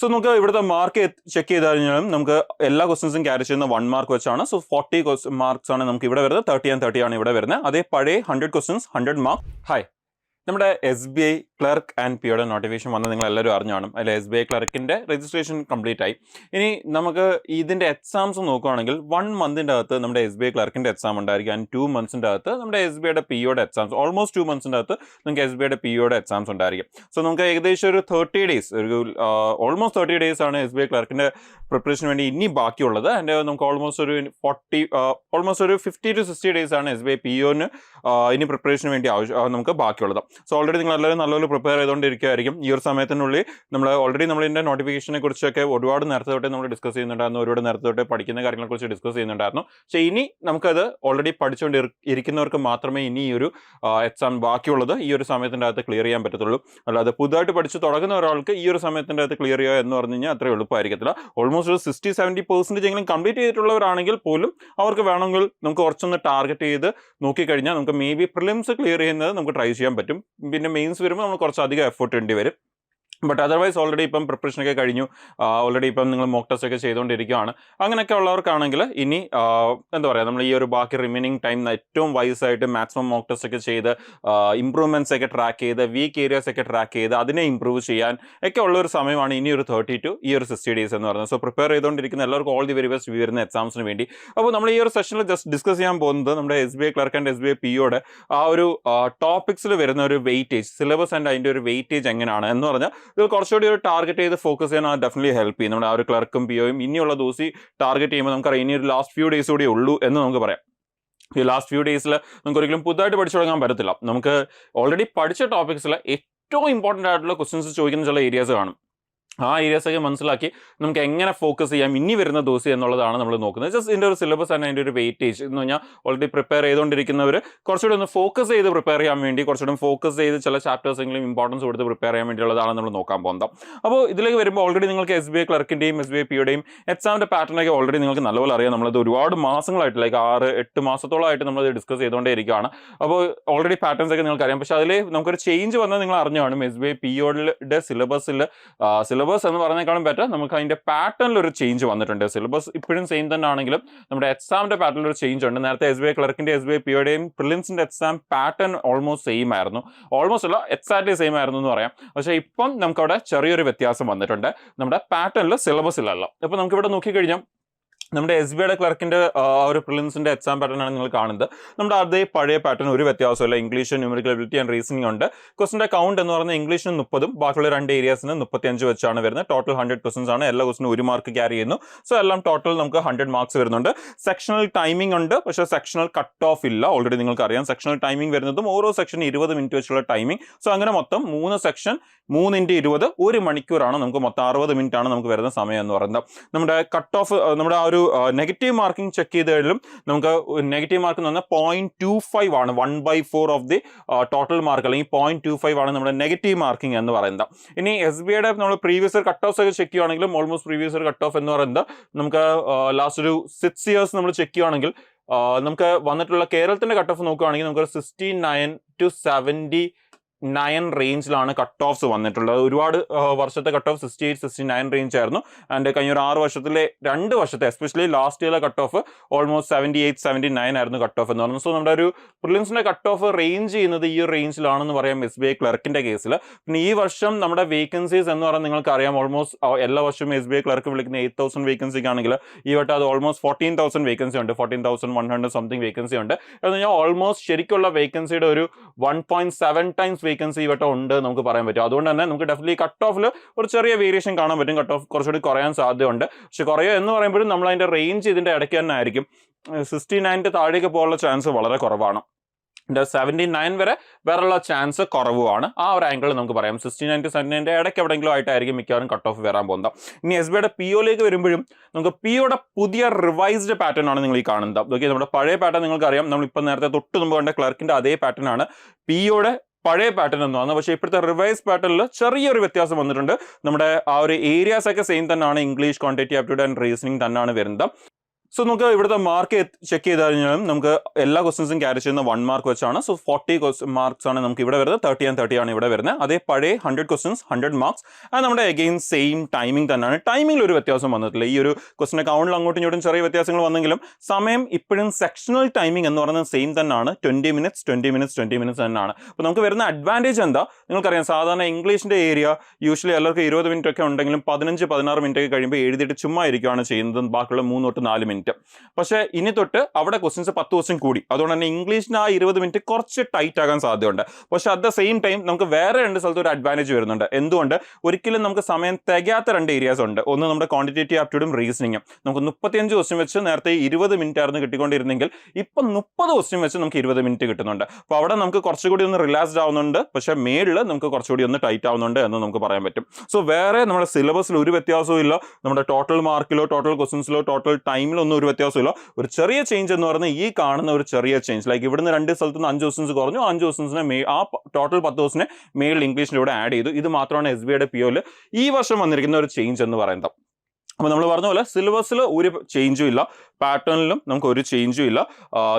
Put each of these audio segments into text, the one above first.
So നമുക്ക് ഇവിടുത്തെ mark check ചെയ്ത് കഴിഞ്ഞാലും നമുക്ക് എല്ലാ ക്വസ്റ്റൻസും ക്യാരി ചെയ്യുന്ന 1 മാർക്ക് വെച്ചാണ്. സോ 40 മാർക്സ് ആണ് നമുക്ക് ഇവിടെ വരുന്നത്. 30 and 30 ആണ് ഇവിടെ വരുന്നത്. അതേ പഴയ 100 ക്വസ്റ്റൻസ് 100 മാർക്ക്. ഹായ്, നമ്മുടെ SBI ക്ലർക്ക് ആൻഡ് പിയുടെ നോട്ടിഫിക്കേഷൻ വന്ന് നിങ്ങൾ എല്ലാവരും അറിഞ്ഞാണ്. അതിൽ SBI ക്ലർക്കിൻ്റെ രജിസ്ട്രേഷൻ കംപ്ലീറ്റ് ആയി. ഇനി നമുക്ക് ഇതിൻ്റെ എക്സാംസ് നോക്കുകയാണെങ്കിൽ 1 മന്തിൻ്റെ അകത്ത് നമ്മുടെ SBI ക്ലർക്കിൻ്റെ എക്സാം ഉണ്ടായിരിക്കും. ആൻഡ് 2 മന്ത്സിൻ്റെ അകത്ത് നമ്മുടെ SBIയുടെ പിയുടെ എക്സാംസ്, ഓൾമോസ്റ്റ് 2 മന്ത്സിൻ്റെ അകത്ത് നിങ്ങൾക്ക് SBIയുടെ പിയുടെ എക്സാംസ് ഉണ്ടായിരിക്കും. സോ നമുക്ക് ഏകദേശം ഒരു 30 ഡേയ്സ്, ഒരു ഓൾമോസ്റ്റ് 30 ഡേയ്സ് ആണ് SBI ക്ലർക്കിൻ്റെ പ്രിപ്പറേഷന് വേണ്ടി ഇനി ബാക്കിയുള്ളത്. ആൻഡ് നമുക്ക് ഓൾമോസ്റ്റ് ഒരു 50 to 60 ഡേയ്സ് ആണ് SBI പിഒന് ഇനി പ്രിപ്പറേഷന് വേണ്ടി നമുക്ക് ബാക്കിയുള്ളത്. സോ ഓൾറെഡി നിങ്ങൾ എല്ലാവരും നല്ലപോലെ പ്രിപ്പയർ ചെയ്തുകൊണ്ടിരിക്കുകയായിരിക്കും. ഈ ഒരു സമയത്തിനുള്ളിൽ നമ്മളിതിൻ്റെ നോട്ടിഫിക്കേഷനെ കുറിച്ചൊക്കെ ഒരുപാട് നേരത്തെ തൊട്ടേ നമ്മൾ ഡിസ്കസ് ചെയ്യുന്നുണ്ടായിരുന്നു. ഒരുപാട് നേരത്തെ തൊട്ടേ പഠിക്കുന്ന കാര്യങ്ങളെക്കുറിച്ച് ഡിസ്കസ് ചെയ്യുന്നുണ്ടായിരുന്നു. പക്ഷേ ഇനി നമുക്കത് ഓൾറെഡി പഠിച്ചുകൊണ്ടിരിക്കുന്നവർക്ക് മാത്രമേ ഇനി ഈ ഒരു എക്സാം ബാക്കിയുള്ളത് ഈ ഒരു സമയത്തിൻ്റെ അകത്ത് ക്ലിയർ ചെയ്യാൻ പറ്റത്തുള്ളൂ. അല്ലാതെ പുതുതായിട്ട് പഠിച്ച് തുടങ്ങുന്ന ഒരാൾക്ക് ഈ ഒരു സമയത്തിൻ്റെ അകത്ത് ക്ലിയർ ചെയ്യുക എന്ന് പറഞ്ഞു കഴിഞ്ഞാൽ അത്ര എളുപ്പമായിരിക്കത്തില്ല. ഓൾമോസ്റ്റ് ഒരു 60-70% എങ്കിലും കംപ്ലീറ്റ് ചെയ്തിട്ടുള്ളവരാണെങ്കിൽ പോലും അവർക്ക് വേണമെങ്കിൽ നമുക്ക് കുറച്ചൊന്ന് ടാർഗറ്റ് ചെയ്ത് നോക്കിക്കഴിഞ്ഞാൽ നമുക്ക് മേ ബി പ്രിലിംസ് ക്ലിയർ ചെയ്യുന്നത് നമുക്ക് ട്രൈ ചെയ്യാൻ പറ്റും. പിന്നെ മെയിൻസ് വരുമ്പോൾ നമ്മൾ കുറച്ചധികം എഫേർട്ട് ഇടേണ്ടി വരും. ബട്ട് അതർവൈസ് ഓൾറെഡി ഇപ്പം പ്രിപ്പറേഷനൊക്കെ കഴിഞ്ഞു, ഓൾറെഡി ഇപ്പം നിങ്ങൾ മോക്ക് ടെസ്റ്റ് ഒക്കെ ചെയ്തുകൊണ്ടിരിക്കുകയാണ്. അങ്ങനെയൊക്കെ ഉള്ളവർക്കാണെങ്കിൽ ഇനി എന്താ പറയുക, നമ്മൾ ഈ ഒരു ബാക്കി റിമൈനിങ് ടൈം ഏറ്റവും വൈസായിട്ട് മാക്സിമം മോക്ക് ടെസ്റ്റ് ഒക്കെ ചെയ്ത് ഇമ്പ്രൂവ്മെൻറ്റ്സ് ഒക്കെ ട്രാക്ക് ചെയ്ത് വീക്ക് ഏരിയാസ് ഒക്കെ ട്രാക്ക് ചെയ്ത് അതിനെ ഇമ്പ്രൂവ് ചെയ്യാൻ ഒക്കെ ഉള്ളൊരു സമയമാണ് ഇനി ഒരു 30 to 60 ഡേയ്സ് എന്ന് പറയുന്നത്. സോ പ്രിപ്പയർ ചെയ്തുകൊണ്ടിരിക്കുന്ന എല്ലാവർക്കും ഓൾ ദി വെരി ബെസ്റ്റ് വരുന്ന എക്സാംസിന് വേണ്ടി. അപ്പോൾ നമ്മൾ ഈ ഒരു സെഷനിൽ ജസ്റ്റ് ഡിസ്കസ് ചെയ്യാൻ പോകുന്നത് നമ്മുടെ SBI ക്ലർക്ക് ആൻഡ് SBI പിയുടെ ആ ഒരു ടോപ്പിക്സിൽ വരുന്ന ഒരു വെയിറ്റേജ്, സിലബസ് ആൻഡ് അതിൻ്റെ ഒരു വെയിറ്റേജ് എങ്ങനെയാണ് എന്ന് പറഞ്ഞാൽ ഇത് കുറച്ചുകൂടി ഒരു ടാർഗറ്റ് ചെയ്ത് ഫോക്കസ് ചെയ്യാൻ ഡെഫിനറ്റ്ലി ഹെൽപ്പ് ചെയ്യും. നമ്മുടെ ആ ഒരു ക്ലർക്കും പിഒയും ഇനിയുള്ള ദിവസം ടാർഗറ്റ് ചെയ്യുമ്പോൾ നമുക്കറിയാം ഇനി ഒരു ലാസ്റ്റ് ഫ്യൂ ഡേയ്സ് കൂടി ഉള്ളൂ എന്ന് നമുക്ക് പറയാം. ഈ ലാസ്റ്റ് ഫ്യൂ ഡേയ്സിൽ നമുക്ക് ഒരിക്കലും പുതുതായിട്ട് പഠിച്ചു തുടങ്ങാൻ പറ്റത്തില്ല. നമുക്ക് ഓൾറെഡി പഠിച്ച ടോപ്പിക്സിൽ ഏറ്റവും ഇമ്പോർട്ടൻ്റ് ആയിട്ടുള്ള ക്വസ്റ്റ്യൻസ് ചോദിക്കുന്ന ചില ഏരിയാസ് കാണും. ആ ഏരിയാസൊക്കെ മനസ്സിലാക്കി നമുക്ക് എങ്ങനെ ഫോക്കസ് ചെയ്യാം ഇനി വരുന്ന ദിവസം എന്നുള്ളതാണ് നമ്മൾ നോക്കുന്നത്. ജസ്റ്റ് ഇതിൻ്റെ ഒരു സിലബസ് ആണ് അതിൻ്റെ ഒരു വെയിറ്റേജ് എന്ന് പറഞ്ഞാൽ ഓൾറെഡി പ്രിപ്പയർ ചെയ്തുകൊണ്ടിരിക്കുന്നവർ കുറച്ചുകൂടി ഒന്ന് ഫോക്കസ് ചെയ്ത് പ്രിപ്പയർ ചെയ്യാൻ വേണ്ടി, കുറച്ചുകൂടി ഫോക്കസ് ചെയ്ത് ചില ചാപ്റ്റേഴ്സെങ്കിലും ഇമ്പോർട്ടൻസ് കൊടുത്ത് പ്രിപ്പയർ ചെയ്യാൻ വേണ്ടിയുള്ളതാണ് നമ്മൾ നോക്കാൻ പോകുന്നത്. അപ്പോൾ ഇതിലേക്ക് വരുമ്പോൾ ഓൾറെഡി നിങ്ങൾക്ക് SBI ക്ലർക്കിൻ്റെയും SBI പിയുടെയും എക്സാമിൻ്റെ പാറ്റേണൊക്കെ ഓൾറെഡി നിങ്ങൾക്ക് നല്ലപോലെ അറിയാം. നമ്മളത് ഒരുപാട് മാസങ്ങളായിട്ട്, ലൈക്ക് 6-8 മാസത്തോളമായിട്ട് നമ്മളത് ഡിസ്കസ് ചെയ്തുകൊണ്ടേ ഇരിക്കുകയാണ്. അപ്പോൾ ഓൾറെഡി പാറ്റേൺസ് ഒക്കെ നിങ്ങൾക്ക് അറിയാം. പക്ഷേ അതിൽ നമുക്കൊരു ചേഞ്ച് വന്നത് നിങ്ങൾ അറിഞ്ഞു കാണും. SBI പിയുടെ സിലബസ് എന്ന് പറയുന്നതിനേക്കാളും ബെറ്റർ നമുക്ക് അതിൻ്റെ പാറ്റേണിൽ ഒരു ചേഞ്ച് വന്നിട്ടുണ്ട്. സിലബസ് ഇപ്പോഴും സെയിം തന്നെ ആണെങ്കിലും നമ്മുടെ എക്സാമിൻ്റെ പാറ്റേണിൽ ഒരു ചേഞ്ച് ഉണ്ട്. നേരത്തെ SBI ക്ലർക്കിൻ്റെ SBI പിയുടെയും പ്രിലിംസിൻ്റെ എക്സാം പാറ്റേൺ ഓൾമോസ്റ്റ് സെയിം ആയിരുന്നു. ഓൾമോസ്റ്റ് അല്ല, എക്സാക്ട്ലി സെയിം ആയിരുന്നു എന്ന് പറയാം. പക്ഷേ ഇപ്പം നമുക്കവിടെ ചെറിയൊരു വ്യത്യാസം വന്നിട്ടുണ്ട് നമ്മുടെ പാറ്റേണിൽ, സിലബസിലല്ല. അപ്പോൾ നമുക്കിവിടെ നോക്കിക്കഴിഞ്ഞാൽ നമ്മുടെ SBIയുടെ ക്ലർക്കിൻ്റെ ഒരു പ്രിലിംസിൻ്റെ എക്സാം പാറ്റേൺ ആണ് നിങ്ങൾ കാണുന്നത്. നമ്മുടെ അതേ പഴയ പാറ്റേൺ, ഒരു വ്യത്യാസമില്ല. English, numerical ability and reasoning ഉണ്ട്. ക്വസ്റ്റിൻ്റെ കൗണ്ട് എന്ന് പറയുന്നത് ഇംഗ്ലീഷിന് 30ഉം ബാക്കിയുള്ള 2 ഏരിയാസിന് 35 വെച്ചാണ് വരുന്നത്. ടോട്ടൽ 100 ക്വസ്റ്റൻസ് ആണ്. എല്ലാ ക്വസ്റ്റിനും 1 മാർക്ക് ക്യാരി ചെയ്യുന്നു. സോ എല്ലാം ടോട്ടൽ നമുക്ക് 100 മാർക്സ് വരുന്നുണ്ട്. സെക്ഷണൽ ടൈമിംഗ് ഉണ്ട്, പക്ഷേ സെക്ഷണൽ കട്ട് ഓഫ് ഇല്ല. ഓൾറെഡി നിങ്ങൾക്ക് അറിയാം സെക്ഷണൽ ടൈമിംഗ് വരുന്നതും ഓരോ സെക്ഷൻ 20 മിനിറ്റ് വെച്ചുള്ള ടൈമിംഗ്. സോ അങ്ങനെ മൊത്തം 3 സെക്ഷൻ 3x20 1 മണിക്കൂറാണ്. നമുക്ക് മൊത്തം 60 മിനിറ്റ് ആണ് നമുക്ക് വരുന്ന സമയം എന്ന് പറയുന്നത്. നമ്മുടെ കട്ട് ഓഫ്, നമ്മുടെ ആ ഒരു നെഗറ്റീവ് മാർക്കിംഗ് ചെക്ക് ചെയ്താലും നമുക്ക് നെഗറ്റീവ് മാർക്ക് എന്ന് പറഞ്ഞാൽ 0.25 ആണ്. 1/4 ഓഫ് ദി ടോട്ടൽ മാർക്ക്, അല്ലെങ്കിൽ 0.25 ആണ് നമ്മുടെ നെഗറ്റീവ് മാർക്കിംഗ് എന്ന് പറയുന്നത്. ഇനി SBIയുടെ നമ്മൾ പ്രീവിയസ് ഇയർ കട്ട് ഓഫ് ഒക്കെ ചെക്ക് ചെയ്യുകയാണെങ്കിലും almost previous year cut off എന്ന് പറയുന്നത് നമുക്ക് ലാസ്റ്റ് ഒരു 6 ഇയേഴ്സ് നമ്മൾ ചെക്ക് ചെയ്യുകയാണെങ്കിൽ നമുക്ക് വന്നിട്ടുള്ള കേരളത്തിൻ്റെ കട്ട് ഓഫ് നോക്കുകയാണെങ്കിൽ നമുക്ക് 69 to 79 റേഞ്ചിലാണ് കട്ട് ഓഫ്സ് വന്നിട്ടുള്ളത്. ഒരുപാട് വർഷത്തെ കട്ട് ഓഫ് 68-69 റേഞ്ച് ആയിരുന്നു. ആൻഡ് കഴിഞ്ഞ ഒരു 6 വർഷത്തിലെ 2 വർഷത്തെ എസ്പെഷ്യലി ലാസ്റ്റ് ഇയറിലെ കട്ട് ഓഫ് ഓൾമോസ്റ്റ് 78-79 ആയിരുന്നു കട്ട് ഓഫ് എന്ന് പറയുന്നത്. സോ നമ്മുടെ ഒരു പ്രിലിംസിൻ്റെ കട്ട് ഓഫ് റേഞ്ച് ചെയ്യുന്നത് ഈ ഒരു റേഞ്ചിലാണെന്ന് പറയാം SBI ക്ലർക്കിൻ്റെ കേസിൽ. പിന്നെ ഈ വർഷം നമ്മുടെ വേക്കൻസീസ് എന്ന് പറയുന്നത് നിങ്ങൾക്ക് അറിയാം, ഓൾമോസ്റ്റ് എല്ലാ വർഷവും SBI ക്ലർക്ക് വിളിക്കുന്ന 8,000 വേക്കൻസിക്ക് ആണെങ്കിൽ ഈ വട്ടം അത് ഓൾമോസ്റ്റ് 14,000 വേക്കൻസി ഉണ്ട്. 14,100 സംതിങ് വേക്കൻസി ഉണ്ട്. എന്ന് പറഞ്ഞാൽ ഓൾമോസ്റ്റ് ശരിക്കുള്ള വേക്കൻസിയുടെ ഒരു 1.7 ടൈംസ് വേക്കൻസി ഈ വട്ടം ഉണ്ട് നമുക്ക് പറയാൻ പറ്റും. അതുകൊണ്ട് തന്നെ നമുക്ക് ഡെഫിനറ്റ്ലി കട്ട് ഓഫിൽ ഒരു ചെറിയ വേരിയേഷൻ കാണാൻ പറ്റും. കട്ട് ഓഫ് കുറച്ചുകൂടി കുറയാൻ സാധ്യതയുണ്ട്. പക്ഷെ കുറയുക എന്ന് പറയുമ്പോഴും നമ്മൾ അതിൻ്റെ റേഞ്ച് ഇതിൻ്റെ ഇടയ്ക്ക് തന്നെ ആയിരിക്കും. 69 താഴേക്ക് പോകാനുള്ള ചാൻസ് വളരെ കുറവാണ്. 79 വരെ വേറെയുള്ള ചാൻസ് കുറവുമാണ്. ആ ഒരു ആംഗിൾ നമുക്ക് പറയാം. 69 to 79 ഇടയ്ക്ക് എവിടെയെങ്കിലും ആയിട്ടായിരിക്കും മിക്കവാറും കട്ട് ഓഫ് വരാൻ പോകുന്നത്. ഇനി SBIയുടെ പിഒയിലേക്ക് വരുമ്പോഴും നമുക്ക് പിഒയുടെ പുതിയ റിവൈസ്ഡ് പാറ്റേൺ ആണ് നിങ്ങൾ ഈ കാണുന്നത്. ഓക്കെ, നമ്മുടെ പഴയ പാറ്റേൺ നിങ്ങൾക്കറിയാം. നമ്മളിപ്പോൾ നേരത്തെ തൊട്ട് മുമ്പ് കണ്ട ക്ലർക്കിൻ്റെ അതേ പാറ്റേൺ ആണ് പിഒയുടെ പഴയ പാറ്റേൺ എന്ന് പറഞ്ഞാൽ. പക്ഷേ ഇപ്പോഴത്തെ റിവൈസ് പാറ്റേണിൽ ചെറിയൊരു വ്യത്യാസം വന്നിട്ടുണ്ട്. നമ്മുടെ ആ ഒരു ഏരിയാസ് ഒക്കെ സെയിം തന്നെയാണ്. English, quantitative aptitude and reasoning തന്നെയാണ് വരുന്നത്. സോ നമുക്ക് ഇവിടുത്തെ മാർക്ക് ചെക്ക് ചെയ്ത് കഴിഞ്ഞാലും നമുക്ക് എല്ലാ ക്വസ്റ്റൻസും ക്യാരി ചെയ്യുന്ന 1 മാർക്ക് വെച്ചാണ്. സോ 40 മാർക്സ് ആണ് നമുക്ക് ഇവിടെ വരുന്നത്. 30 and 30 ആണ് ഇവിടെ വരുന്നത്. അതേ പഴയ 100 ക്വസ്റ്റൻസ് 100 മാർക്സ്. അത് നമ്മുടെ അഗെയിൻ സെയിം ടൈമിംഗ് തന്നെയാണ്. ടൈമിംഗിൽ ഒരു വ്യത്യാസം വന്നിട്ടില്ല. ഈ ഒരു ക്വസ്റ്റിനെ കൗണ്ടിൽ അങ്ങോട്ടും ഇങ്ങോട്ടും ചെറിയ വ്യത്യാസങ്ങൾ വന്നെങ്കിലും സമയം ഇപ്പോഴും സെക്ഷണൽ ടൈമിംഗ് എന്ന് പറയുന്നത് സെയിം തന്നെയാണ്. 20 minutes 20 minutes 20 minutes തന്നെയാണ്. അപ്പോൾ നമുക്ക് വരുന്ന അഡ്വാൻറ്റേജ് എന്താ? നിങ്ങൾക്കറിയാം, സാധാരണ ഇംഗ്ലീഷിന്റെ ഏരിയ യൂഷ്വലി എല്ലാവർക്കും 20 മിനിറ്റ് ഒക്കെ ഉണ്ടെങ്കിലും 15-16 മിനിറ്റ് ഒക്കെ കഴിയുമ്പോൾ എഴുതിയിട്ട് ചുമ്മാ ഇരിക്കുകയാണ് ചെയ്യുന്നത്, ബാക്കിയുള്ള 3 to 4 മിനിറ്റ്. പക്ഷേ ഇനി തൊട്ട് അവിടെ ക്വസ്റ്റ്യൻസ് 10 ക്വസ്റ്റ്യൻ കൂടി. അതുകൊണ്ട് തന്നെ ഇംഗ്ലീഷിന് ആ 20 മിനിറ്റ് കുറച്ച് ടൈറ്റ് ആകാൻ സാധ്യതയുണ്ട്. പക്ഷെ അറ്റ് ദ സെയിം ടൈം നമുക്ക് വേറെ 2 സ്ഥലത്ത് ഒരു അഡ്വാൻറ്റേജ് വരുന്നുണ്ട്. എന്തുകൊണ്ട്? ഒരിക്കലും നമുക്ക് സമയം തികയാത്ത 2 ഏരിയാസ് ഉണ്ട്. ഒന്ന് നമ്മുടെ ക്വാണ്ടിറ്റേറ്റീവ് ആപ്റ്റിറ്റ്യൂഡും റീസണിങ്ങും. നമുക്ക് 35 ക്വസ്റ്റ്യൻ വെച്ച് നേരത്തെ 20 മിനിറ്റ് ആയിരുന്നു കിട്ടിക്കൊണ്ടിരുന്നെങ്കിൽ ഇപ്പം 30 ക്വസ്റ്റ്യൻ വെച്ച് നമുക്ക് 20 മിനിറ്റ് കിട്ടുന്നുണ്ട്. അപ്പോൾ അവിടെ നമുക്ക് കുറച്ചുകൂടി ഒന്ന് റിലാക്സ്ഡ് ആവുന്നുണ്ട്. പക്ഷേ മേളിൽ നമുക്ക് കുറച്ചുകൂടി ഒന്ന് ടൈറ്റ് ആവുന്നുണ്ട് എന്ന് നമുക്ക് പറയാൻ പറ്റും. സോ വേറെ നമ്മുടെ സിലബസിൽ ഒരു വ്യത്യാസവും ഇല്ല. നമ്മുടെ ടോട്ടൽ മാർക്കിലോ ടോട്ടൽ ക്വസ്റ്റൻസിലോ ടോട്ടൽ ടൈമിലോ ഒന്നും ഒരു വ്യത്യാസമില്ല. ഒരു ചെറിയ ചേഞ്ച് എന്ന് പറയുന്നത് ഈ കാണുന്ന ഒരു ചെറിയ ചേഞ്ച്, ലൈക്ക് ഇവിടുന്ന് 2 സ്ഥലത്ത് നിന്ന് 5 ക്വസ്റ്റൻസ് കുറഞ്ഞു, 5 ക്വസ്റ്റൻസിനെ ആ ടോട്ടൽ 10 ക്വസ്റ്റിനെ മേളിൽ ഇംഗ്ലീഷിൻ്റെ ഇവിടെ ആഡ് ചെയ്തു. ഇത് മാത്രമാണ് SBIയുടെ POയിൽ ഈ വർഷം വന്നിരിക്കുന്ന ഒരു ചേഞ്ച് എന്ന് പറയുന്നത്. അപ്പോൾ നമ്മൾ പറഞ്ഞ പോലെ സിലബസിൽ ഒരു ചേഞ്ചും ഇല്ല, പാറ്റേണിലും നമുക്ക് ഒരു ചേഞ്ചും ഇല്ല.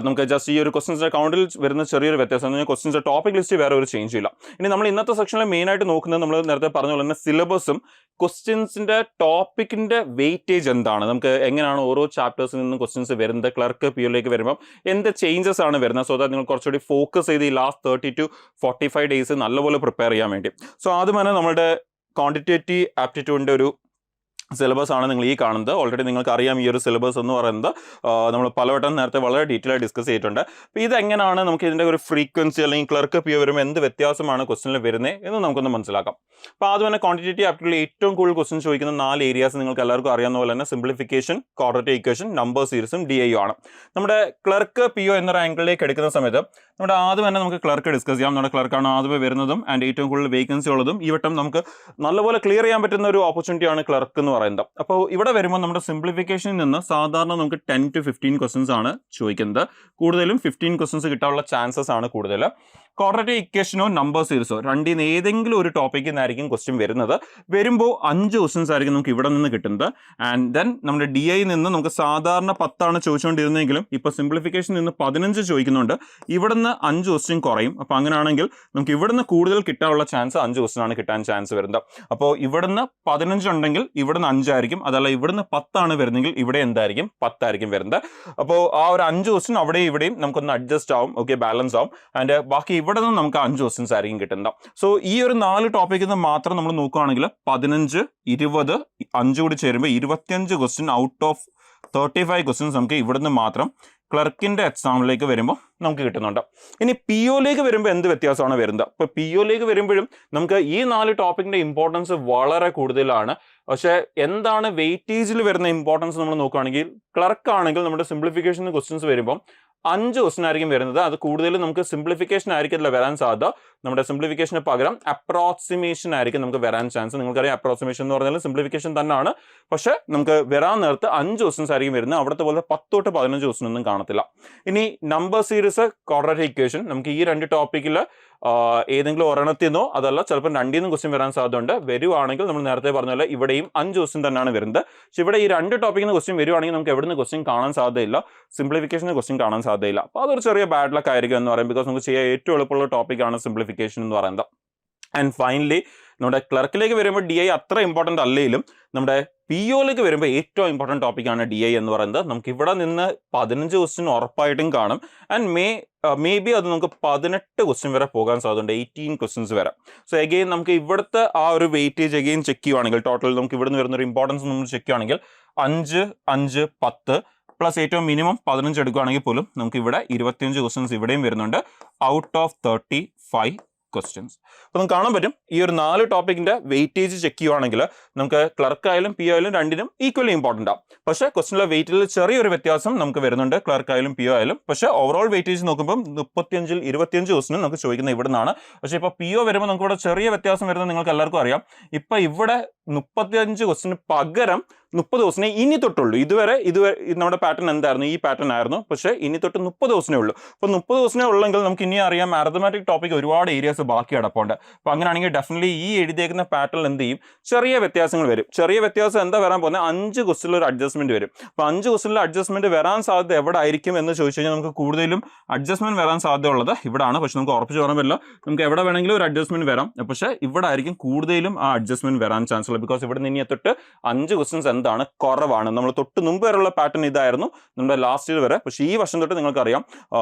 നമുക്ക് ജസ്റ്റ് ഈ ഒരു ക്വസ്റ്റൻസിന്റെ കൗണ്ടിൽ വരുന്ന ചെറിയൊരു വ്യത്യാസം, ക്വസ്റ്റൻസിന്റെ ടോപ്പിക് ലിസ്റ്റ് വേറെ ഒരു ചേഞ്ചും ഇല്ല. ഇനി നമ്മൾ ഇന്നത്തെ സെക്ഷനിൽ മെയിനായിട്ട് നോക്കുന്നത്, നമ്മൾ നേരത്തെ പറഞ്ഞ പോലെ തന്നെ സിലബസും ക്വസ്റ്റ്യൻസിന്റെ ടോപ്പിക്കിന്റെ വെയിറ്റേജ് എന്താണ്, നമുക്ക് എങ്ങനെയാണ് ഓരോ ചാപ്റ്റേഴ്സിൽ നിന്നും ക്വസ്റ്റ്യൻസ് വരുന്നത്, ക്ലർക്ക് POയിലേക്ക് വരുമ്പോൾ എന്ത് ചേഞ്ചസ് ആണ് വരുന്നത്, സോ ദാറ്റ് നിങ്ങൾ കുറച്ചുകൂടി ഫോക്കസ് ചെയ്ത് ഈ ലാസ്റ്റ് 30 to 45 ഡേയ്സ് നല്ലപോലെ പ്രിപ്പയർ ചെയ്യാൻ വേണ്ടി. സോ ആദ്യം തന്നെ നമ്മുടെ ക്വാണ്ടിറ്റേറ്റീവ് ആപ്റ്റിറ്റ്യൂഡിന്റെ ഒരു സിലബസ് ആണ് നിങ്ങൾ ഈ കാണുന്നത്. ഓൾറെഡി നിങ്ങൾക്ക് അറിയാം ഈ ഒരു സിലബസ് എന്ന് പറയുന്നത് നമ്മൾ പലവട്ടം നേരത്തെ വളരെ ഡീറ്റെയിൽ ആയി ഡിസ്കസ് ചെയ്തിട്ടുണ്ട്. അപ്പോൾ ഇതെങ്ങനെയാണ് നമുക്ക് ഇതിൻ്റെ ഒരു ഫ്രീക്വൻസി അല്ലെങ്കിൽ ക്ലർക്ക് PO വരുമ്പോൾ എന്ത് വ്യത്യാസമാണ് ക്വസ്റ്റനിൽ വരുന്നത് എന്ന് നമുക്കൊന്ന് മനസ്സിലാക്കാം. അപ്പോൾ ആദ്യം തന്നെ ക്വാണ്ടിറ്റേറ്റീവ് ആപ്റ്റിറ്റ്യൂഡിൽ ഏറ്റവും കൂടുതൽ ക്വസ്റ്റൻ ചോദിക്കുന്ന 4 ഏരിയാസ് നിങ്ങൾക്ക് എല്ലാവർക്കും അറിയാവുന്ന പോലെ തന്നെ സിംപ്ലിഫിക്കേഷൻ, ക്വാഡ്രാറ്റിക് ഇക്വേഷൻ, നമ്പർ സീരീസും DIU ആണ്. നമ്മുടെ ക്ലർക്ക് PO എന്ന റാങ്കിലേക്ക് എടുക്കുന്ന സമയത്ത് നമ്മുടെ ആദ്യം തന്നെ നമുക്ക് ക്ലർക്ക് ഡിസ്കസ് ചെയ്യാം. നമ്മുടെ ക്ലർക്കാണ് ആദ്യമേ വരുന്നതും ആൻഡ് ഏറ്റവും കൂടുതൽ വേക്കൻസി ഉള്ളതും ഈ വട്ടം നമുക്ക് നല്ലപോലെ ക്ലിയർ ചെയ്യാൻ പറ്റുന്ന ഒരു ഓപ്പർച്യൂണിറ്റിയാണ് ക്ലർക്ക് എന്ന് പറയുന്നത്. അപ്പോൾ ഇവിടെ വരുമ്പോൾ നമ്മുടെ സിംപ്ലിഫിക്കേഷനിൽ നിന്ന് സാധാരണ നമുക്ക് 10 to 15 ക്വസ്റ്റൻസ് ആണ് ചോദിക്കുന്നത്. കൂടുതലും 15 ക്വസ്റ്റൻസ് കിട്ടാനുള്ള ചാൻസസ് ആണ് കൂടുതൽ. ക്വാഡ്രാറ്റിക് ഇക്വേഷനോ നമ്പർ സീരീസോ രണ്ടിൽ നിന്ന് ഏതെങ്കിലും ഒരു ടോപ്പിക്കിൽ നിന്നായിരിക്കും ക്വസ്റ്റ്യൻ വരുമ്പോൾ 5 ക്വസ്റ്റൻസ് ആയിരിക്കും നമുക്ക് ഇവിടെ നിന്ന് കിട്ടുന്നത്. ആൻഡ് ദെൻ നമ്മുടെ DI നിന്ന് നമുക്ക് സാധാരണ 10 ചോദിച്ചുകൊണ്ടിരുന്നെങ്കിലും ഇപ്പോൾ സിംപ്ലിഫിക്കേഷനിൽ നിന്ന് 15 ചോദിക്കുന്നുണ്ട്. ഇവിടെ നിന്ന് 5 ക്വസ്റ്റ്യൻ കുറയും. അപ്പോൾ അങ്ങനെയാണെങ്കിൽ നമുക്ക് ഇവിടുന്ന് കൂടുതൽ കിട്ടാനുള്ള ചാൻസ് 5 ക്വസ്റ്റ്യൻ ആണ് കിട്ടാൻ ചാൻസ് വരുന്നത്. അപ്പോൾ ഇവിടുന്ന് 15 ഉണ്ടെങ്കിൽ ഇവിടുന്ന് 5 ആയിരിക്കും. അതല്ല ഇവിടുന്ന് 10 വരുന്നെങ്കിൽ ഇവിടെ എന്തായിരിക്കും 10 ആയിരിക്കും വരുന്നത്. അപ്പോൾ ആ ഒരു 5 ക്വസ്റ്റ്യൻ അവിടെയും ഇവിടെയും നമുക്കൊന്ന് അഡ്ജസ്റ്റ് ആവും, ഓക്കെ, ബാലൻസ് ആവും. ആൻഡ് ബാക്കി ഇവിടെ നിന്ന് നമുക്ക് 5 ക്വസ്റ്റ്യൻസ് ആയിരിക്കും കിട്ടുന്നത്. സോ ഈ ഒരു 4 ടോപ്പിക്കിൽ നിന്ന് മാത്രം നമ്മൾ നോക്കുകയാണെങ്കിൽ 15, 20, 5 കൂടി ചേരുമ്പോൾ 25 ക്വസ്റ്റ്യൻ ഔട്ട് ഓഫ് 35 ക്വസ്റ്റ്യൻസ് നമുക്ക് ഇവിടുന്ന് മാത്രം ക്ലർക്കിൻ്റെ എക്സാമിലേക്ക് വരുമ്പോൾ നമുക്ക് കിട്ടുന്നുണ്ട്. ഇനി POയിലേക്ക് വരുമ്പോൾ എന്ത് വ്യത്യാസമാണ് വരുന്നത്? ഇപ്പോൾ POയിലേക്ക് വരുമ്പോഴും നമുക്ക് ഈ 4 ടോപ്പിക്കിൻ്റെ ഇമ്പോർട്ടൻസ് വളരെ കൂടുതലാണ്. പക്ഷേ എന്താണ് വെയിറ്റേജിൽ വരുന്ന ഇമ്പോർട്ടൻസ് നമ്മൾ നോക്കുകയാണെങ്കിൽ ക്ലർക്കാണെങ്കിൽ നമ്മുടെ സിംപ്ലിഫിക്കേഷൻ ക്വസ്റ്റ്യൻസ് വരുമ്പോൾ 5 ക്വസ്റ്റ്യൻ ആയിരിക്കും വരുന്നത്. അത് കൂടുതലും നമുക്ക് സിംപ്ലിഫിക്കേഷൻ ആയിരിക്കില്ല വരാൻ സാധ്യത. നമ്മുടെ സിംപ്ലിഫിക്കേഷന് പകരം അപ്രോക്സിമേഷൻ ആയിരിക്കും നമുക്ക് വരാൻ ചാൻസ്. നിങ്ങൾക്കറിയാം അപ്രോക്സിമേഷൻ എന്ന് പറഞ്ഞാൽ സിംപ്ലിഫിക്കേഷൻ തന്നെയാണ്. പക്ഷേ നമുക്ക് വരാൻ നേരത്ത് 5 ക്വസ്റ്റ്യൻസ് ആയിരിക്കും വരുന്നത്. അവിടുത്തെ പോലെ 10 to 15 ക്വസ്റ്റ്യൻ ഒന്നും കാണത്തില്ല. ഇനി നമ്പർ സീരീസ്, ക്വാഡ്രാറ്റിക് ഇക്വേഷൻ, നമുക്ക് ഈ 2 ടോപ്പിക്കിൽ ഏതെങ്കിലും ഒരെണ്ണത്തിൽ നിന്നോ അതല്ല ചിലപ്പോൾ 2 നിന്നും ക്വസ്റ്റ്യൻ വരാൻ സാധ്യതയുണ്ട്. വരുവാണെങ്കിൽ നമ്മൾ നേരത്തെ പറഞ്ഞ പോലെ ഇവിടെയും 5 ക്വസ്റ്റ്യൻ തന്നെയാണ് വരുന്നത്. പക്ഷേ ഇവിടെ ഈ 2 ടോപ്പിക്കിൽ നിന്ന് ക്വസ്റ്റ്യൻ വരുവാണെങ്കിൽ നമുക്ക് എവിടെ നിന്ന് ക്വസ്റ്റ്യൻ കാണാൻ സാധ്യതയില്ല, സിംപ്ലിഫിക്കേഷന് ക്വസ്റ്റ്യൻ കാണാൻ സാധ്യതയില്ല. അപ്പോൾ അതൊരു ചെറിയ ബാഡ് ലക്ക് ആയിരിക്കും എന്ന് പറയും. ബിക്കോസ് നമുക്ക് ചെയ്യാൻ ഏറ്റവും എളുപ്പമുള്ള ടോപ്പിക്കാണ് സിംപ്ലിഫിക്കേഷൻ എന്ന് പറയുന്നത്. ആൻഡ് ഫൈനലി നമ്മുടെ ക്ലർക്കിലേക്ക് വരുമ്പോൾ DI അത്ര ഇമ്പോർട്ടൻ്റ് അല്ലെങ്കിലും നമ്മുടെ POയിലേക്ക് വരുമ്പോൾ ഏറ്റവും ഇമ്പോർട്ടൻറ്റ് ടോപ്പിക്കാണ് DI എന്ന് പറയുന്നത്. നമുക്ക് ഇവിടെ നിന്ന് 15 ക്വസ്റ്റ്യൻ ഉറപ്പായിട്ടും കാണും. ആൻഡ് മേ ബി അത് നമുക്ക് 18 ക്വസ്റ്റ്യൻ വരെ പോകാൻ സാധ്യതയുണ്ട്, 18 ക്വസ്റ്റ്യൻസ് വരെ. സോ എഗെയിൻ നമുക്ക് ഇവിടുത്തെ ആ ഒരു വെയിറ്റേജ് എഗെയിൻ ചെക്ക് ചെയ്യുവാണെങ്കിൽ ടോട്ടൽ നമുക്ക് ഇവിടുന്ന് വരുന്ന ഒരു ഇമ്പോർട്ടൻസ് നമ്മൾ ചെക്ക് ചെയ്യുവാണെങ്കിൽ 5, 5, 10 പ്ലസ് ഏറ്റവും മിനിമം 15 എടുക്കുകയാണെങ്കിൽ പോലും നമുക്ക് ഇവിടെ 25 ക്വസ്റ്റ്യൻസ് ഇവിടെയും വരുന്നുണ്ട് ഔട്ട് ഓഫ് 35 ക്വസ്റ്റ്യൻസ്. അപ്പോൾ നമുക്ക് കാണാൻ പറ്റും ഈ ഒരു 4 ടോപ്പിക്കിൻ്റെ വെയിറ്റേജ് ചെക്ക് ചെയ്യുവാണെങ്കിൽ നമുക്ക് ക്ലർക്കായാലും POയിലും രണ്ടിനും ഈക്വലി ഇമ്പോർട്ടൻ്റ് ആണ്. പക്ഷേ ക്വസ്റ്റ്യനിലെ വെയിറ്റിൽ ചെറിയൊരു വ്യത്യാസം നമുക്ക് വരുന്നുണ്ട് ക്ലർക്കായാലും PO ആയാലും. പക്ഷേ ഓവറോൾ വെയിറ്റേജ് നോക്കുമ്പോൾ 35-ൽ 25 ക്വസ്റ്റ്യൻ നമുക്ക് ചോദിക്കുന്നത് ഇവിടെ നിന്നാണ്. പക്ഷേ ഇപ്പോൾ PO വരുമ്പോൾ നമുക്ക് ഇവിടെ ചെറിയ വ്യത്യാസം വരുന്നത് നിങ്ങൾക്ക് എല്ലാവർക്കും അറിയാം. ഇപ്പം ഇവിടെ 35 ക്വസ്റ്റ്യന് പകരം 30 ദിവസമേ ഇനി തൊട്ടുള്ളൂ. ഇതുവരെ നമ്മുടെ പാറ്റേൺ എന്തായിരുന്നു? ഈ പാറ്റേൺ ആയിരുന്നു. പക്ഷേ ഇനി തൊട്ട് 30 ദിവസമേ ഉള്ളൂ. അപ്പോൾ 30 ദിവസമേ ഉള്ളെങ്കിൽ നമുക്ക് ഇനി അറിയാം മാത്തമാറ്റിക് ടോപ്പിക് ഒരുപാട് ഏരിയാസ് ബാക്കി കിടപ്പുണ്ട്. അപ്പോൾ അങ്ങനെയാണെങ്കിൽ ഡെഫിനറ്റ്ലി ഈ എഴുതിയേക്കുന്ന പാറ്റേൺ എന്ത് ചെയ്യും? ചെറിയ വ്യത്യാസങ്ങൾ വരും. ചെറിയ വ്യത്യാസം എന്താ വരാൻ പോകുന്നത്? 5 ക്വസ്റ്റിൽ ഒരു അഡ്ജസ്റ്റ്മെന്റ് വരും. അപ്പോൾ 5 ക്വസ്റ്റിൽ അഡ്ജസ്റ്റ്മെന്റ് വരാൻ സാധ്യത എവിടെ ആയിരിക്കും എന്ന് ചോദിച്ചു കഴിഞ്ഞാൽ നമുക്ക് കൂടുതലും അഡ്ജസ്റ്റ്മെന്റ് വരാൻ സാധ്യത ഉള്ളത് ഇവിടാണ്. പക്ഷെ നമുക്ക് ഉറപ്പിച്ച് പറയാൻ പറ്റില്ല. നമുക്ക് എവിടെ വേണമെങ്കിലും ഒരു അഡ്ജസ്റ്റ്മെന്റ് വരാം. പക്ഷേ ഇവിടെ ആയിരിക്കും കൂടുതലും ആ അഡ്ജസ്റ്റ്മെന്റ് വരാൻ ചാൻസ് ഉള്ളത്. ബിക്കോസ് ഇവിടെ നിന്ന് തൊട്ട് 5 ക്വസ്റ്റ്യൻസ് എന്താണ്? കുറവാണ്. നമ്മൾ തൊട്ട് മുമ്പ് വരെയുള്ള പാറ്റേൺ ഇതായിരുന്നു നമ്മുടെ ലാസ്റ്റ് ഇയർ വരെ. പക്ഷേ ഈ വർഷം തൊട്ട് നിങ്ങൾക്കറിയാം